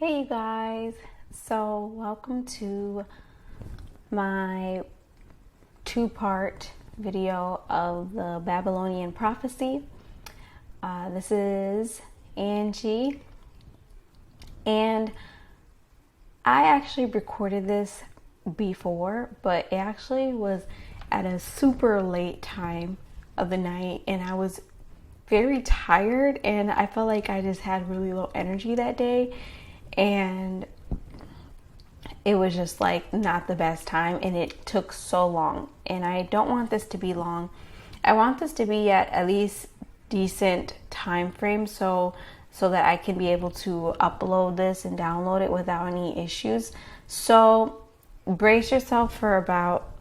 Hey you guys, so welcome to my two-part video of the Babylonian prophecy. This is Angie, and I actually recorded this before, but it actually was at a super late time of the night, and I was very tired, and I felt like I just had really low energy that day. And it was just like not the best time, and it took so long, and I don't want this to be long. I want this to be at least decent time frame so that I can be able to upload this and download it without any issues. So brace yourself for about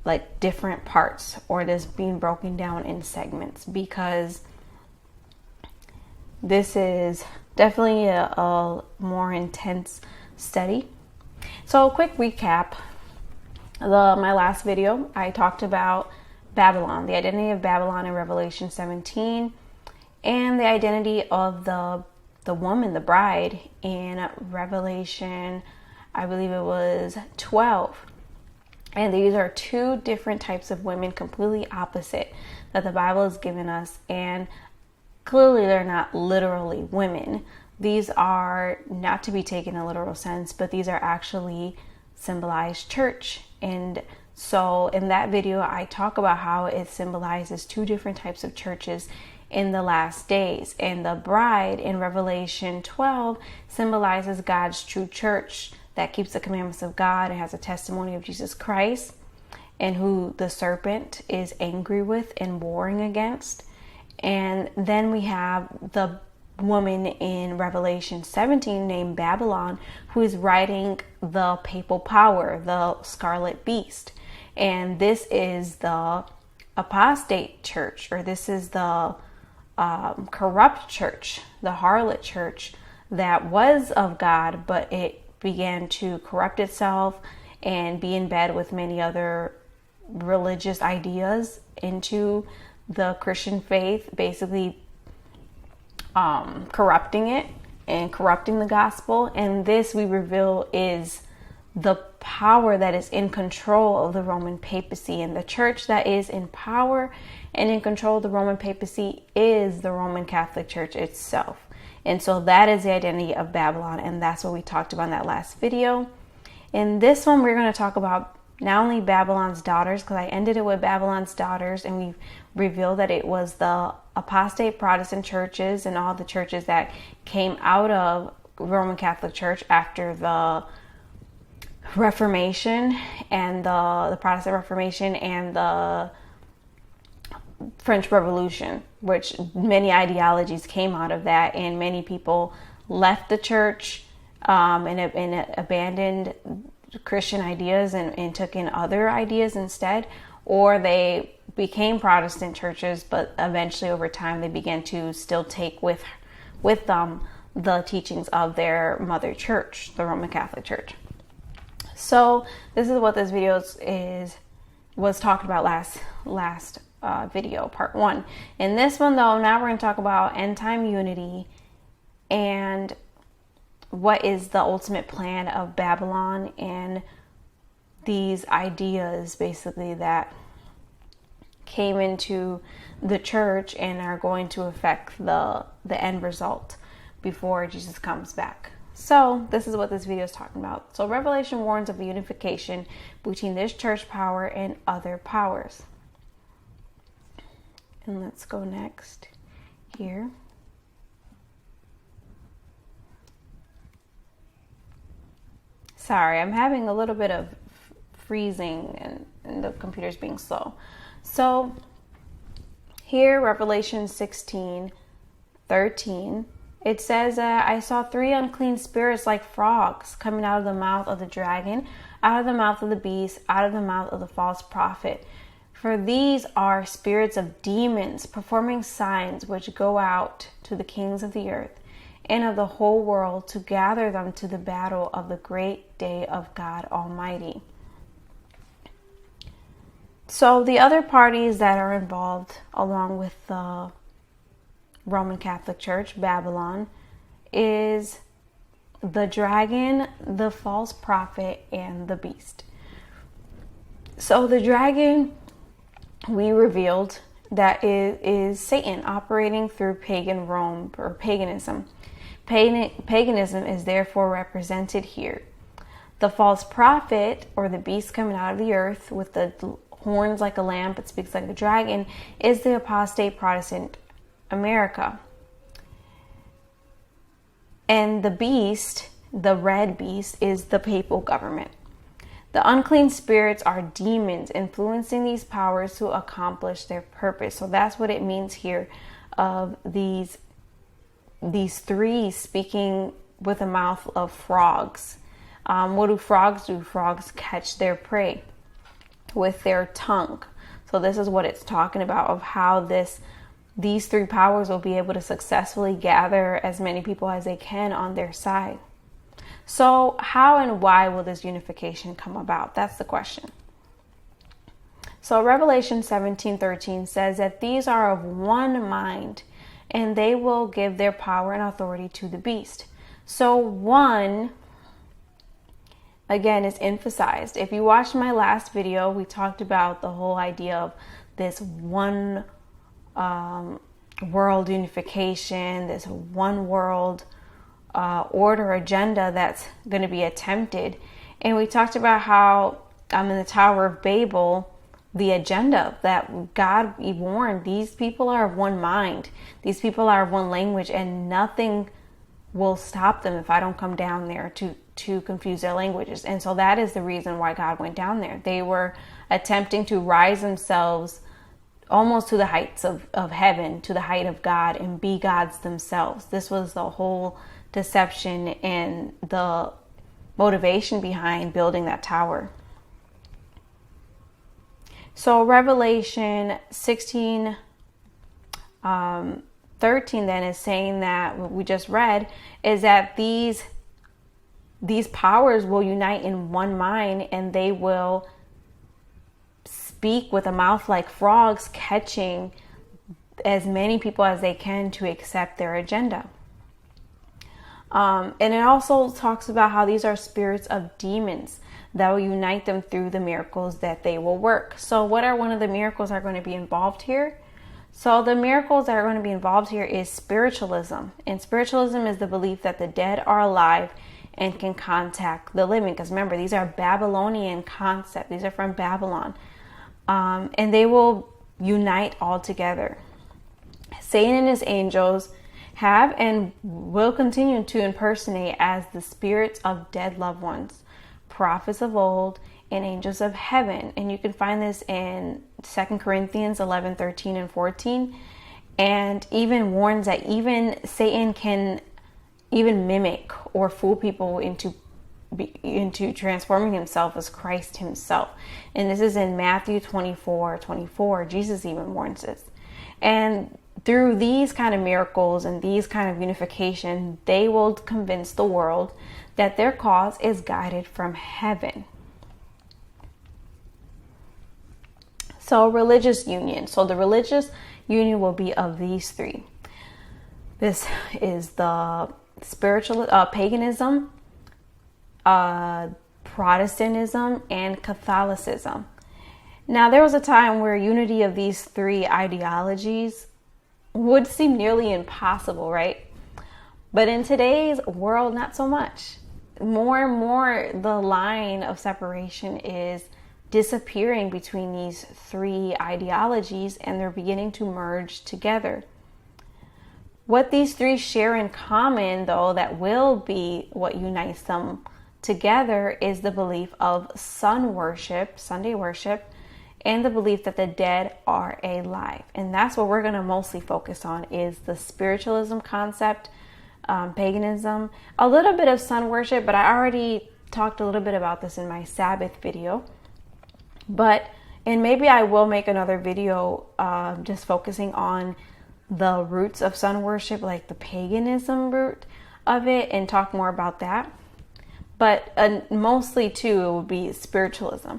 like different parts, or this being broken down in segments, because this is definitely a more intense study. So a quick recap. My last video, I talked about Babylon, the identity of Babylon in Revelation 17, and the identity of the woman, the bride, in Revelation, I believe it was 12. And these are two different types of women, completely opposite, that the Bible has given us. And clearly, they're not literally women. These are not to be taken in a literal sense, but these are actually symbolized church. And so in that video, I talk about how it symbolizes two different types of churches in the last days. And the bride in Revelation 12 symbolizes God's true church that keeps the commandments of God and has a testimony of Jesus Christ, and who the serpent is angry with and warring against. And then we have the woman in Revelation 17 named Babylon, who is riding the papal power, the scarlet beast. And this is the apostate church, or this is the corrupt church, the harlot church that was of God, but it began to corrupt itself and be in bed with many other religious ideas into the Christian faith, basically corrupting it and corrupting the gospel. And this, we reveal, is the power that is in control of the Roman papacy. And the church that is in power and in control of the Roman papacy is the Roman Catholic Church itself. And so that is the identity of Babylon, and that's what we talked about in that last video. In this one, we're going to talk about not only Babylon's daughters, because I ended it with Babylon's daughters, and we revealed that it was the apostate Protestant churches and all the churches that came out of Roman Catholic Church after the Reformation and the Protestant Reformation and the French Revolution, which many ideologies came out of that, and many people left the church and abandoned Christian ideas and took in other ideas instead, or they became Protestant churches, but eventually over time they began to still take with them the teachings of their mother church, the Roman Catholic Church. So this is what this video was talked about last video, part 1. In this one, though, now we're going to talk about end time unity and what is the ultimate plan of Babylon, and these ideas basically that came into the church and are going to affect the end result before Jesus comes back. So this is what this video is talking about. So Revelation warns of a unification between this church power and other powers. And let's go next here. Sorry, I'm having a little bit of freezing and the computer's being slow. So here, Revelation 16:13, it says that I saw 3 unclean spirits like frogs coming out of the mouth of the dragon, out of the mouth of the beast, out of the mouth of the false prophet. For these are spirits of demons, performing signs which go out to the kings of the earth and of the whole world to gather them to the battle of the great day of God Almighty. So the other parties that are involved, along with the Roman Catholic Church, Babylon, is the dragon, the false prophet, and the beast. So the dragon, we revealed that is Satan operating through pagan Rome or paganism. Paganism is therefore represented here. The false prophet, or the beast coming out of the earth with the horns like a lamb but speaks like a dragon, is the apostate Protestant America. And the beast, the red beast, is the papal government. The unclean spirits are demons influencing these powers to accomplish their purpose. So that's what it means here of these three speaking with a mouth of frogs. What do frogs do? Frogs catch their prey with their tongue. So this is what it's talking about, of how these three powers will be able to successfully gather as many people as they can on their side. So how and why will this unification come about? That's the question. So Revelation 17:13 says that these are of one mind, and they will give their power and authority to the beast. So one, again, is emphasized. If you watched my last video, we talked about the whole idea of this one world unification, this one world order agenda that's going to be attempted. And we talked about how in the Tower of Babel, the agenda that God warned, these people are of one mind, these people are of one language, and nothing will stop them if I don't come down there to confuse their languages. And so that is the reason why God went down there. They were attempting to rise themselves almost to the heights of heaven, to the height of God, and be gods themselves. This was the whole deception and the motivation behind building that tower. So Revelation 16, 13 then is saying that what we just read is that these powers will unite in one mind, and they will speak with a mouth like frogs, catching as many people as they can to accept their agenda. And it also talks about how these are spirits of demons that will unite them through the miracles that they will work. So what are one of the miracles that are going to be involved here? So the miracles that are going to be involved here is spiritualism. And spiritualism is the belief that the dead are alive and can contact the living. Because remember, these are Babylonian concepts. These are from Babylon. And they will unite all together. Satan and his angels have and will continue to impersonate as the spirits of dead loved ones, prophets of old, and angels of heaven. And you can find this in 2 Corinthians 11, 13, and 14. And even warns that even Satan can even mimic or fool people into transforming himself as Christ himself. And this is in Matthew 24:24. Jesus even warns this. And through these kind of miracles and these kind of unification, they will convince the world that their cause is guided from heaven. So religious union. So the religious union will be of these three. This is the spiritual paganism, Protestantism, and Catholicism. Now, there was a time where unity of these three ideologies would seem nearly impossible, right? But in today's world, not so much. More and more, the line of separation is disappearing between these three ideologies, and they're beginning to merge together. What these three share in common, though, that will be what unites them together, is the belief of sun worship, Sunday worship, and the belief that the dead are alive. And that's what we're going to mostly focus on, is the spiritualism concept, paganism, a little bit of sun worship, but I already talked a little bit about this in my Sabbath video. And maybe I will make another video just focusing on the roots of sun worship, like the paganism root of it, and talk more about that. But mostly too, it would be spiritualism.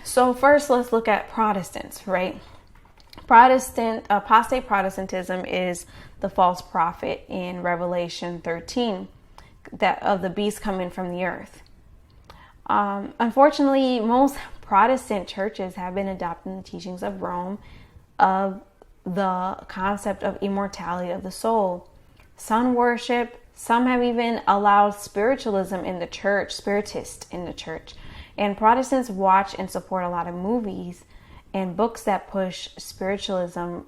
So first, let's look at Protestants, right? Apostate Protestantism is the false prophet in Revelation 13. that of the beast coming from the earth. Unfortunately, most Protestant churches have been adopting the teachings of Rome of the concept of immortality of the soul, sun worship. Some have even allowed spiritualism in the church, spiritist in the church. And Protestants watch and support a lot of movies and books that push spiritualism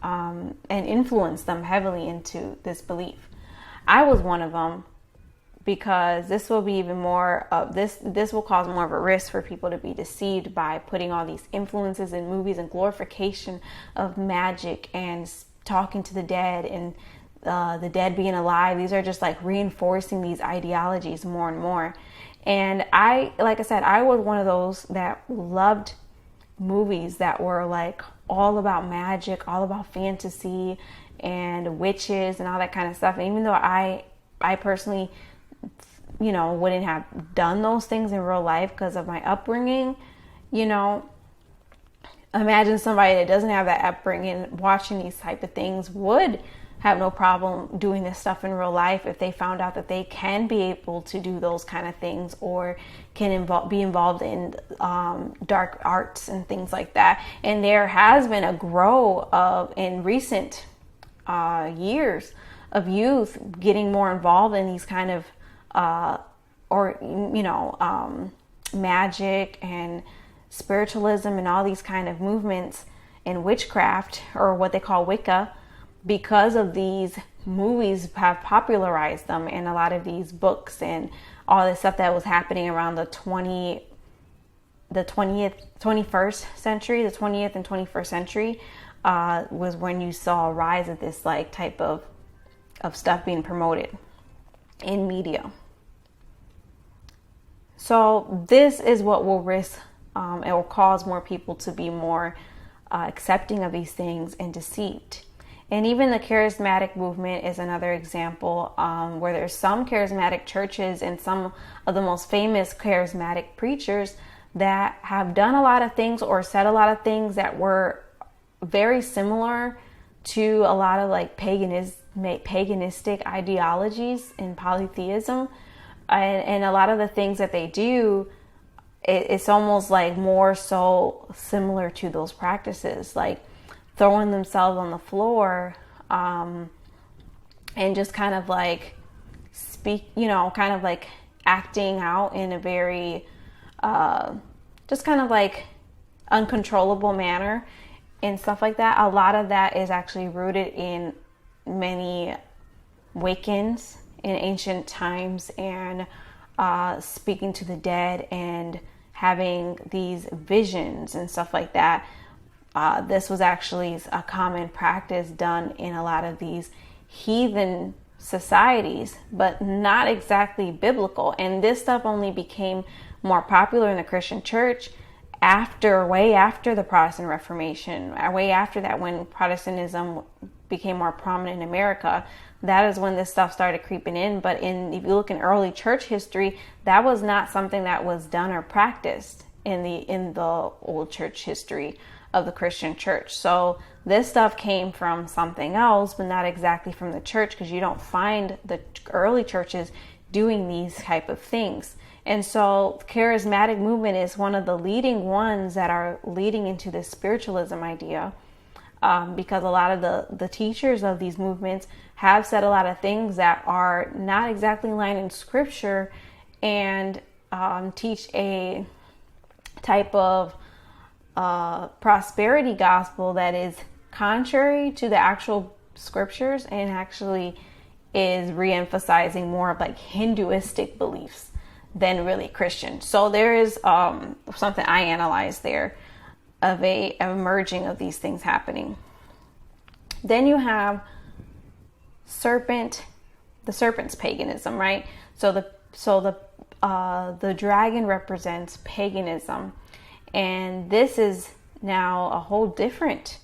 and influence them heavily into this belief. I was one of them, because this will be even more of this will cause more of a risk for people to be deceived by putting all these influences in movies and glorification of magic and talking to the dead and the dead being alive. These are just like reinforcing these ideologies more and more. And like I said, I was one of those that loved movies that were like all about magic, all about fantasy and witches and all that kind of stuff. And even though I personally, wouldn't have done those things in real life because of my upbringing, imagine somebody that doesn't have that upbringing watching these type of things would have no problem doing this stuff in real life if they found out that they can be able to do those kind of things, or can be involved in dark arts and things like that. And there has been a grow in recent years of youth getting more involved in these kind of magic and spiritualism and all these kind of movements and witchcraft, or what they call Wicca, because of these movies have popularized them, and a lot of these books and all this stuff that was happening around the 20th, 21st century, the 20th and 21st century was when you saw a rise of this like type of stuff being promoted in media. So this is what will risk, it will cause more people to be more accepting of these things and deceived. And even the charismatic movement is another example, where there's some charismatic churches and some of the most famous charismatic preachers that have done a lot of things or said a lot of things that were very similar to a lot of like paganistic ideologies and polytheism. And a lot of the things that they do, it's almost like more so similar to those practices, like throwing themselves on the floor and just kind of like kind of like acting out in a very just kind of like uncontrollable manner and stuff like that. A lot of that is actually rooted in many Wiccans in ancient times, and speaking to the dead and having these visions and stuff like that. This was actually a common practice done in a lot of these heathen societies, but not exactly biblical. And this stuff only became more popular in the Christian church way after the Protestant Reformation, way after that, when Protestantism became more prominent in America. That is when this stuff started creeping in. But if you look in early church history, that was not something that was done or practiced in the old church history of the Christian church. So this stuff came from something else, but not exactly from the church, because you don't find the early churches doing these type of things. And so charismatic movement is one of the leading ones that are leading into this spiritualism idea, because a lot of the teachers of these movements have said a lot of things that are not exactly in line in scripture, and teach a type of prosperity gospel that is contrary to the actual scriptures, and actually is re-emphasizing more of like Hinduistic beliefs than really Christian. So there is something I analyzed there of a merging of these things happening. Then you have the serpent's paganism, right? So the dragon represents paganism, and this is now a whole different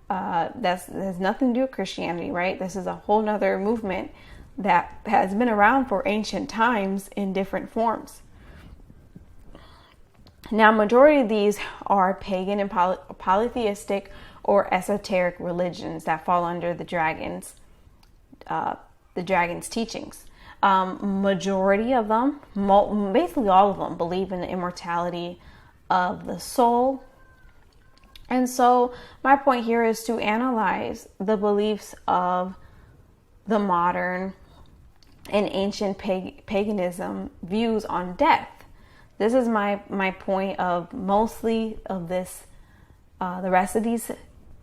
there's nothing to do with Christianity, right? This is a whole nother movement that has been around for ancient times in different forms. Now, majority of these are pagan and polytheistic or esoteric religions that fall under the dragon's teachings. Majority of them, basically all of them, believe in the immortality of the soul. And so my point here is to analyze the beliefs of the modern and ancient paganism views on death. This is my point of mostly of this, the rest of these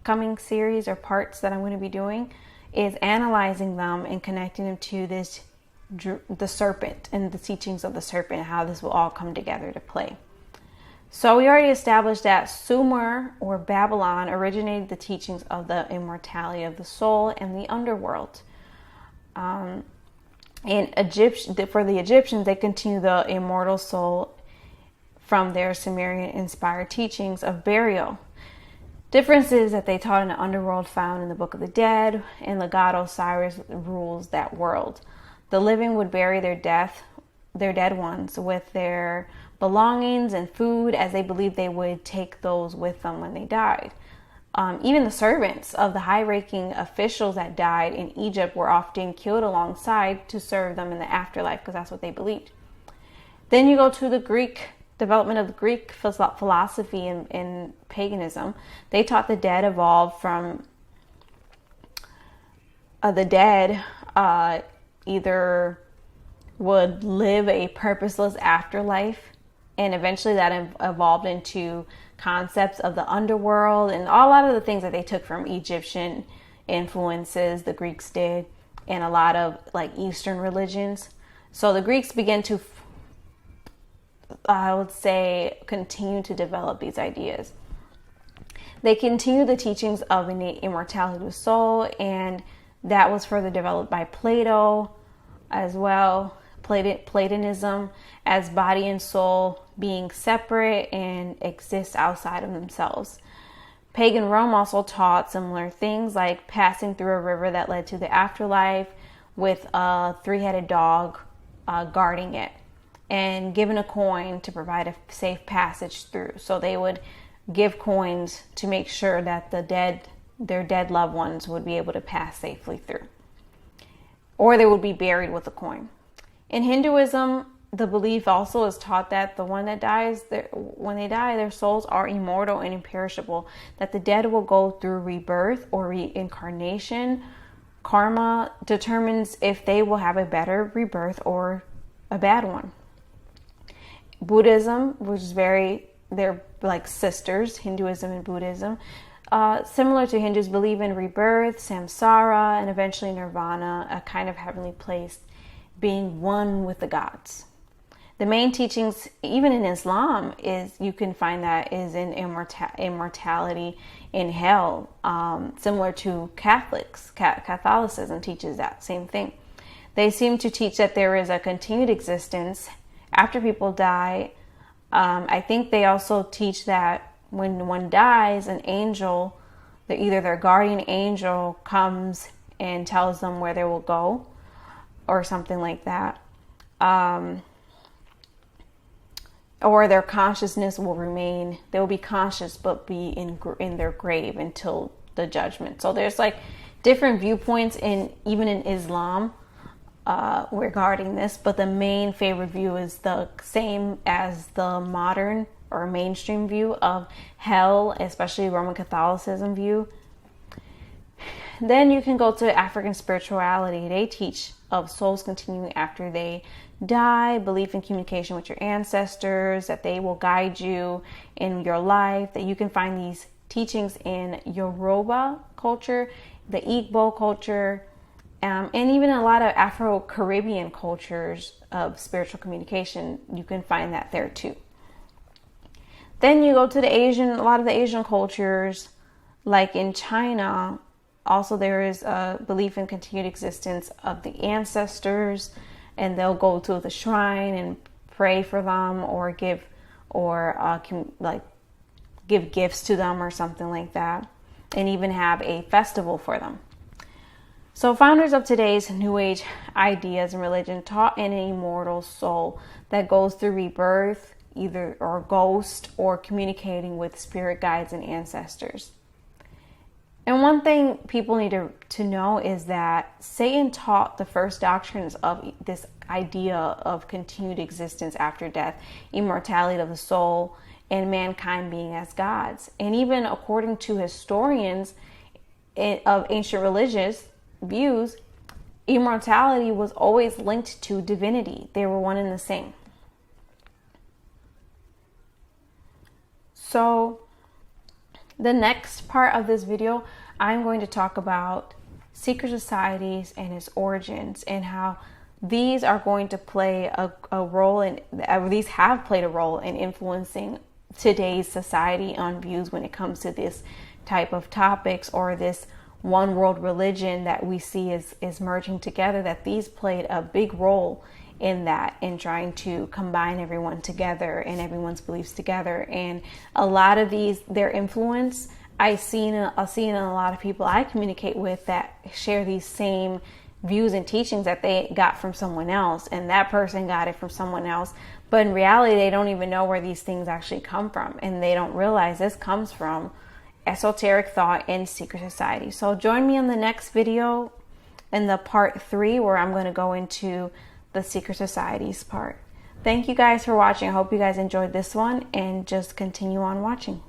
coming series or parts that I'm going to be doing, is analyzing them and connecting them to the serpent and the teachings of the serpent, and how this will all come together to play. So we already established that Sumer or Babylon originated the teachings of the immortality of the soul and the underworld. And for the Egyptians, they continue the immortal soul from their Sumerian-inspired teachings of burial. Difference is that they taught in the underworld found in the Book of the Dead, and the god Osiris rules that world. The living would bury their dead ones with their belongings and food, as they believed they would take those with them when they died. Even the servants of the high-ranking officials that died in Egypt were often killed alongside to serve them in the afterlife, because that's what they believed. Then you go to the Greek development of the Greek philosophy and paganism. They taught the dead evolved from the dead either would live a purposeless afterlife, and eventually that evolved into concepts of the underworld and a lot of the things that they took from Egyptian influences, the Greeks did, and a lot of like Eastern religions. So the Greeks began to, I would say, continue to develop these ideas. They continued the teachings of innate immortality of the soul, and that was further developed by Plato as well. Platonism, as body and soul being separate and exist outside of themselves. Pagan Rome also taught similar things, like passing through a river that led to the afterlife with a three-headed dog guarding it, and given a coin to provide a safe passage through. So they would give coins to make sure that their dead loved ones would be able to pass safely through, or they would be buried with a coin. In Hinduism, the belief also is taught that the one that dies, when they die, their souls are immortal and imperishable, that the dead will go through rebirth or reincarnation. Karma determines if they will have a better rebirth or a bad one. Buddhism, which is they're like sisters, Hinduism and Buddhism. Similar to Hindus, believe in rebirth, samsara, and eventually nirvana, a kind of heavenly place, being one with the gods. The main teachings, even in Islam, is you can find that is in immortality in hell, similar to Catholics. Catholicism teaches that same thing. They seem to teach that there is a continued existence after people die. I think they also teach that when one dies, an angel, either their guardian angel, comes and tells them where they will go, or something like that. Or their consciousness will remain, they will be conscious but be in their grave until the judgment. So there's like different viewpoints even in Islam regarding this, but the main favorite view is the same as the modern or mainstream view of hell, especially Roman Catholicism view. Then you can go to African spirituality. They teach of souls continuing after they die, belief in communication with your ancestors, that they will guide you in your life, that you can find these teachings in Yoruba culture, the Igbo culture, and even a lot of Afro-Caribbean cultures of spiritual communication. You can find that there too. Then you go to a lot of the Asian cultures, like in China. Also, there is a belief in continued existence of the ancestors, and they'll go to the shrine and pray for them, or give gifts to them or something like that, and even have a festival for them. So founders of today's New Age ideas and religion taught an immortal soul that goes through rebirth, either or ghost, or communicating with spirit guides and ancestors. And one thing people need to know is that Satan taught the first doctrines of this idea of continued existence after death, immortality of the soul, and mankind being as gods. And even according to historians of ancient religious views, immortality was always linked to divinity. They were one and the same. So the next part of this video, I'm going to talk about secret societies and its origins, and how these are going to play a role in, these have played a role in influencing today's society on views when it comes to this type of topics, or this one world religion that we see is merging together, that these played a big role in that, in trying to combine everyone together and everyone's beliefs together. And a lot of their influence, I've seen in a lot of people I communicate with that share these same views and teachings that they got from someone else, and that person got it from someone else. But in reality, they don't even know where these things actually come from, and they don't realize this comes from esoteric thought and secret society. So join me in the next video in the part 3, where I'm going to go into the secret societies part. Thank you guys for watching. I hope you guys enjoyed this one, and just continue on watching.